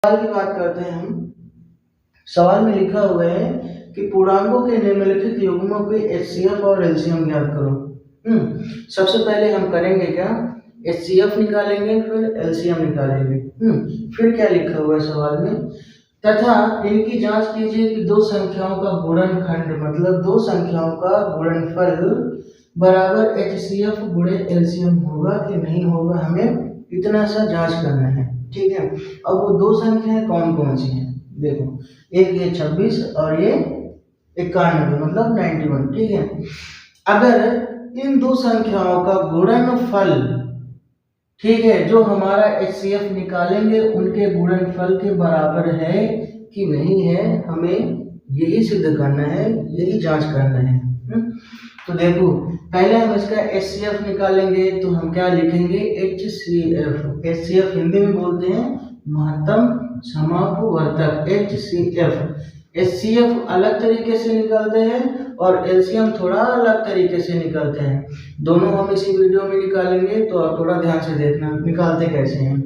सवाल की बात करते हैं हम। सवाल में लिखा हुआ है कि पूर्णांकों के निम्नलिखित युग्मों के एचसीएफ और एलसीएम ज्ञात करो। सबसे पहले हम करेंगे क्या, एचसीएफ निकालेंगे, फिर एलसीएम निकालेंगे। फिर क्या लिखा हुआ है सवाल में, तथा इनकी जांच कीजिए कि दो संख्याओं का गुणनखंड मतलब दो संख्याओं का गुणनफल बराबर एचसीएफ गुणे एलसीएम होगा कि नहीं होगा, हमें इतना सा जांच करना है। ठीक है, अब वो दो संख्याएं कौन कौन सी हैं, देखो, एक ये 26 और ये 91 मतलब 91। ठीक है, अगर इन दो संख्याओं का गुणनफल, ठीक है, जो हमारा एचसीएफ निकालेंगे उनके गुणनफल के बराबर है कि नहीं है, हमें यही सिद्ध करना है, यही जांच करना है। तो देखो, पहले हम इसका एचसीएफ निकालेंगे तो हम क्या लिखेंगे, एचसीएफ। एचसीएफ हिंदी में बोलते हैं महत्तम समापवर्तक, एचसीएफ। एचसीएफ अलग तरीके से निकालते हैं और एलसीएम थोड़ा अलग तरीके से निकालते हैं। दोनों हम इसी वीडियो में निकालेंगे, तो आप थोड़ा ध्यान से देखना निकालते कैसे हैं।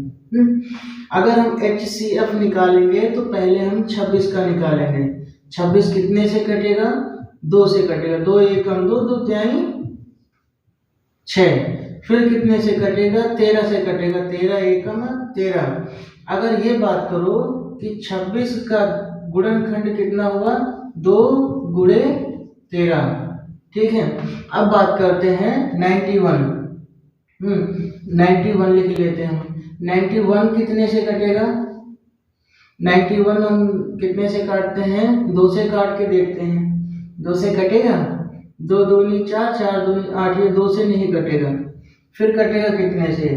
अगर हम एचसीएफ निकालेंगे तो पहले हम 26 का निकालेंगे। 26 कितने से कटेगा, 2 से कटेगा, 2 एकम 2, 2 तिहाई 6। फिर कितने से कटेगा, 13 से कटेगा, 13 एकम 13। अगर ये बात करो कि 26 का गुणनखंड कितना हुआ, 2 गुणे 13। ठीक है, अब बात करते हैं 91। 91 लिख लेते हैं हम। 91 कितने से कटेगा, 91 हम कितने से काटते हैं, 2 से काट के देखते हैं। 2 से कटेगा, 2 दूनी 4, 4 दूनी 8, ये 2 से नहीं कटेगा। फिर कटेगा कितने से,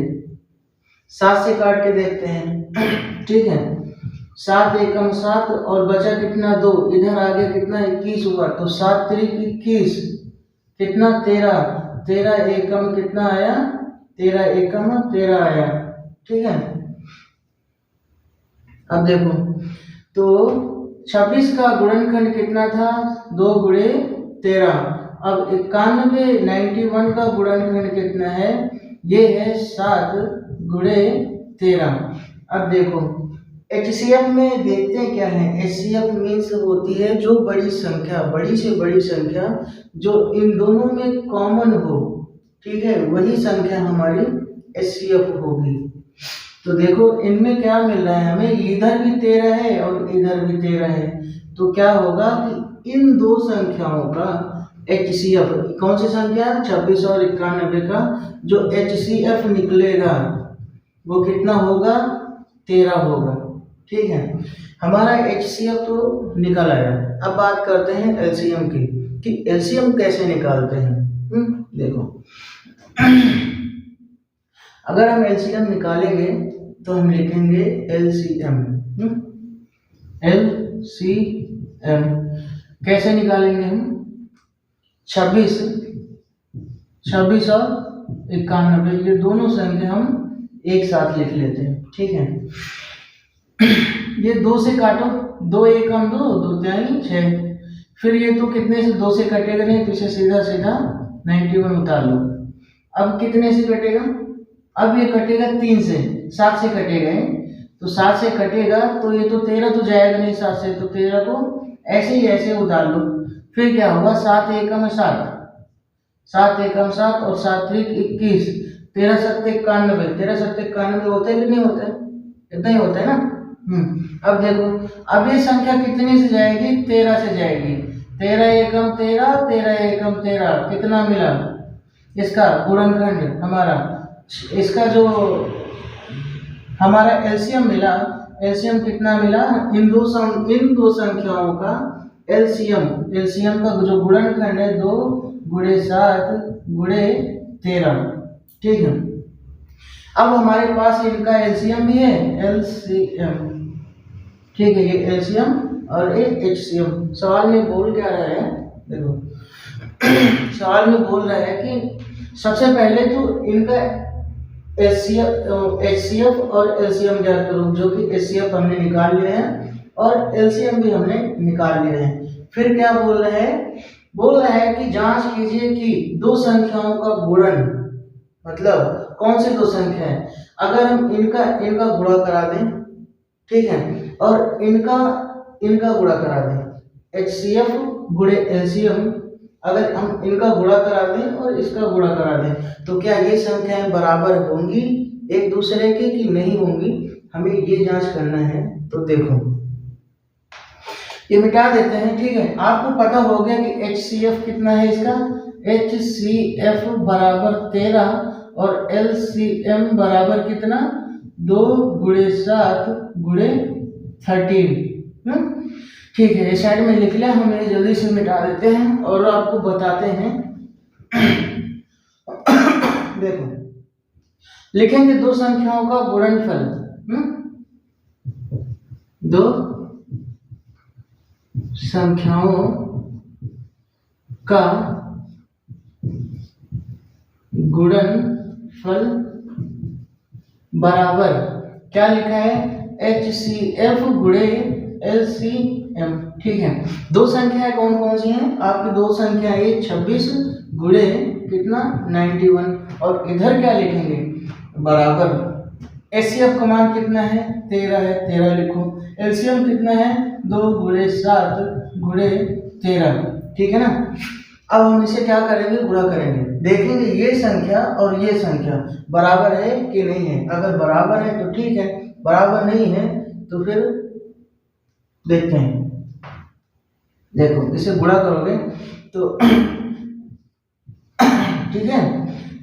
7 से काट के देखते हैं। ठीक है, 7 एकम 7 और बचा कितना, 2, इधर आगे कितना 21 हुआ, तो 7 त्रिक 21 कितना 13, 13 एकम कितना आया, 13 एकम 13 आया। ठीक है, अब देखो, तो 26 का गुणनखंड कितना था, 2 गुणे 13। अब 91 का गुणनखंड कितना है, ये है 7 गुणे 13। अब देखो, एचसीएफ में देखते हैं क्या है, एचसीएफ मीन्स होती है जो बड़ी संख्या, बड़ी से बड़ी संख्या जो इन दोनों में कॉमन हो। ठीक है, वही संख्या हमारी एचसीएफ होगी। तो देखो, इनमें क्या मिल रहा है हमें, इधर भी 13 है और इधर भी 13 है, तो क्या होगा कि इन दो संख्याओं का एचसीएफ, कौन सी संख्या, 26 और 91 का जो एचसीएफ निकलेगा वो कितना होगा, 13 होगा। ठीक है, हमारा एचसीएफ तो निकल आया। अब बात करते हैं एलसीएम की, कि एलसीएम कैसे निकालते हैं। देखो, अगर हम एलसीएम निकालेंगे तो हम लिखेंगे एलसीएम। एलसीएम कैसे निकालेंगे हम, 26 और 91 ये दोनों संख्या हम एक साथ लिख लेते हैं। ठीक है, ये 2 से काटो, 2 एकम 2, 2 तिहाई 6। फिर ये तो कितने से, 2 से कटेगा नहीं, तो इसे सीधा सीधा 91 उतार लो। अब कितने से कटेगा, अब ये कटेगा 3 से, 7 से कटेगा है, तो 7 से कटेगा तो ये तो 13 तो जाएगा नहीं 7 से, तो 13 को ऐसे ही ऐसे उतार लो। फिर क्या होगा, 7 एकम 7, 7 एकम 7 और 7 त्रिक 21, 13 सत्ते 91, 13 सत्ते 91 होता है कि नहीं होता है, इतना ही होता है ना। अब देखो, अब ये संख्या कितने से जाएगी, 13 से जाएगी, 13 एकम 13, 13 एकम 13 कितना मिला, इसका गुणनखंड हमारा, इसका जो हमारा एलसीएम मिला, एलसीएम कितना मिला, इन दो संख्याओं का एलसीएम का जो गुणनखंड है 2 गुणे 7 गुणे 13। ठीक है, अब हमारे पास इनका एलसीएम भी है, एलसीएम। ठीक है, ये एलसीएम और एक एचसीएम। सवाल में बोल क्या रहा है, देखो, सवाल में बोल रहा है कि सबसे पहले तो इनका एचसीएफ और एलसीएम ज्ञात करो, जो कि एचसीएफ हमने निकाल लिए हैं और एलसीएम भी हमने निकाल लिए हैं। फिर क्या बोल रहा है कि जांच कीजिए कि दो संख्याओं का गुणन, मतलब कौन सी दो संख्या है, अगर हम इनका गुणा करा दें ठीक है, और इनका गुणा करा दें, HCF गुणे LCM, अगर हम इनका गुणा करा दें और इसका गुणा करा दें तो क्या ये संख्याएं बराबर होंगी एक दूसरे के कि नहीं होंगी, हमें ये जांच करना है। तो देखो ये मिटा देते हैं, ठीक है। आपको पता हो गया कि HCF कितना है, इसका HCF बराबर 13 और LCM बराबर कितना 2 गुणे 7 गुणे 13। ठीक है, इस साइड में लिख लिया, हम ये जल्दी से मिटा देते हैं और आपको बताते हैं। देखो लिखेंगे दो संख्याओं का गुणनफल, दो संख्याओं का गुणनफल बराबर क्या लिखा है, HCF गुणे LCM। ठीक है, दो संख्याएं कौन कौन सी हैं आपकी, दो संख्याएं, ये 26 गुणे कितना 91, और इधर क्या लिखेंगे बराबर, HCF का मान कितना है 13 है, 13 लिखो, LCM कितना है 2 गुणे 7 गुणे 13, ठीक है ना। अब हम इसे क्या करेंगे, गुणा करेंगे, देखेंगे ये संख्या और ये संख्या बराबर है कि नहीं है। अगर बराबर है तो ठीक है, बराबर नहीं है तो फिर देखते हैं। देखो इसे गुणा करोगे तो ठीक है,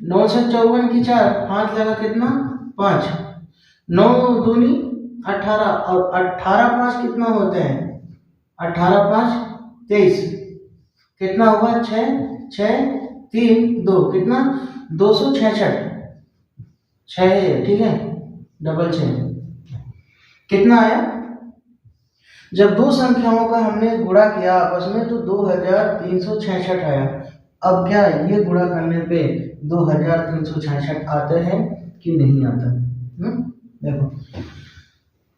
9 से 54 की 4, हाथ लगा कितना 5, 9 दूनी 18 और 18 5 कितना होते हैं, 18 5 23, कितना हुआ 6 6 3 2, कितना 266, 6 है, ठीक है, डबल 6 कितना आया। जब दो संख्याओं का हमने गुणा किया आपस में तो 2366 आया। अब क्या ये गुणा करने पे 2366 आते हैं कि नहीं आता, देखो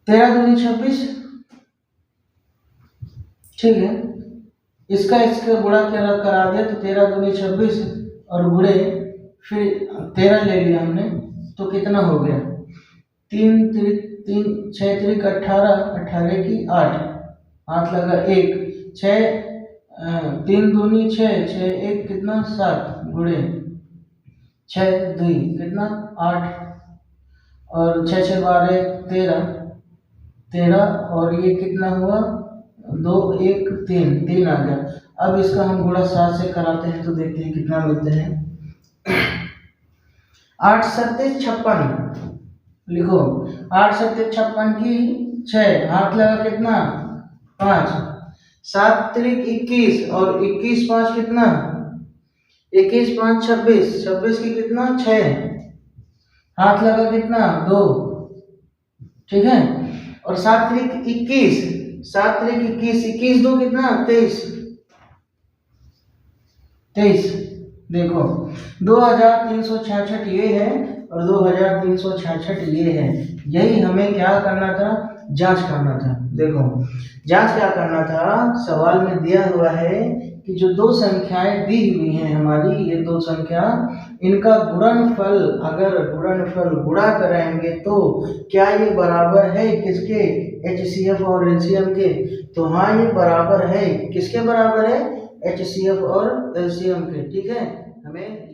13 दूनी 26, ठीक है, इसका गुणा करा दिया तो 13 दूनी 26 और गुणे फिर 13 ले लिया हमने तो कितना हो गया, 3 3 6 3 18, 18 की 8, हाथ लगा 1, 6 3 दूनी 6 6 1 कितना 7 गुणे 6 2 कितना 8 और 6 6 12 13 13 और ये कितना हुआ 2 1 3 3 आ गया। अब इसका हम गुणा 7 से कराते हैं तो देखते हैं कितना मिलते हैं। 8 7 56 लिखो, 8 7 56 की 6, हाथ लगा कितना 5, 7 3 21 और 21 5 कितना 21 5 26, 26 की कितना 6, हाथ लगा कितना 2, ठीक है, और 7 3 21, 7 3 21, 21 2 कितना 23 23, देखो 2366 ये है और 2366 ये है। यही हमें क्या करना था, जांच करना था। देखो जांच क्या करना था, सवाल में दिया हुआ है कि जो दो संख्याएं दी हुई हैं हमारी, ये दो संख्या, इनका गुणनफल, अगर गुणनफल गुणा करेंगे तो क्या ये बराबर है किसके, HCF और LCM के। तो हाँ ये बराबर है, किसके बराबर है, HCF और LCM के, ठीक है। हमें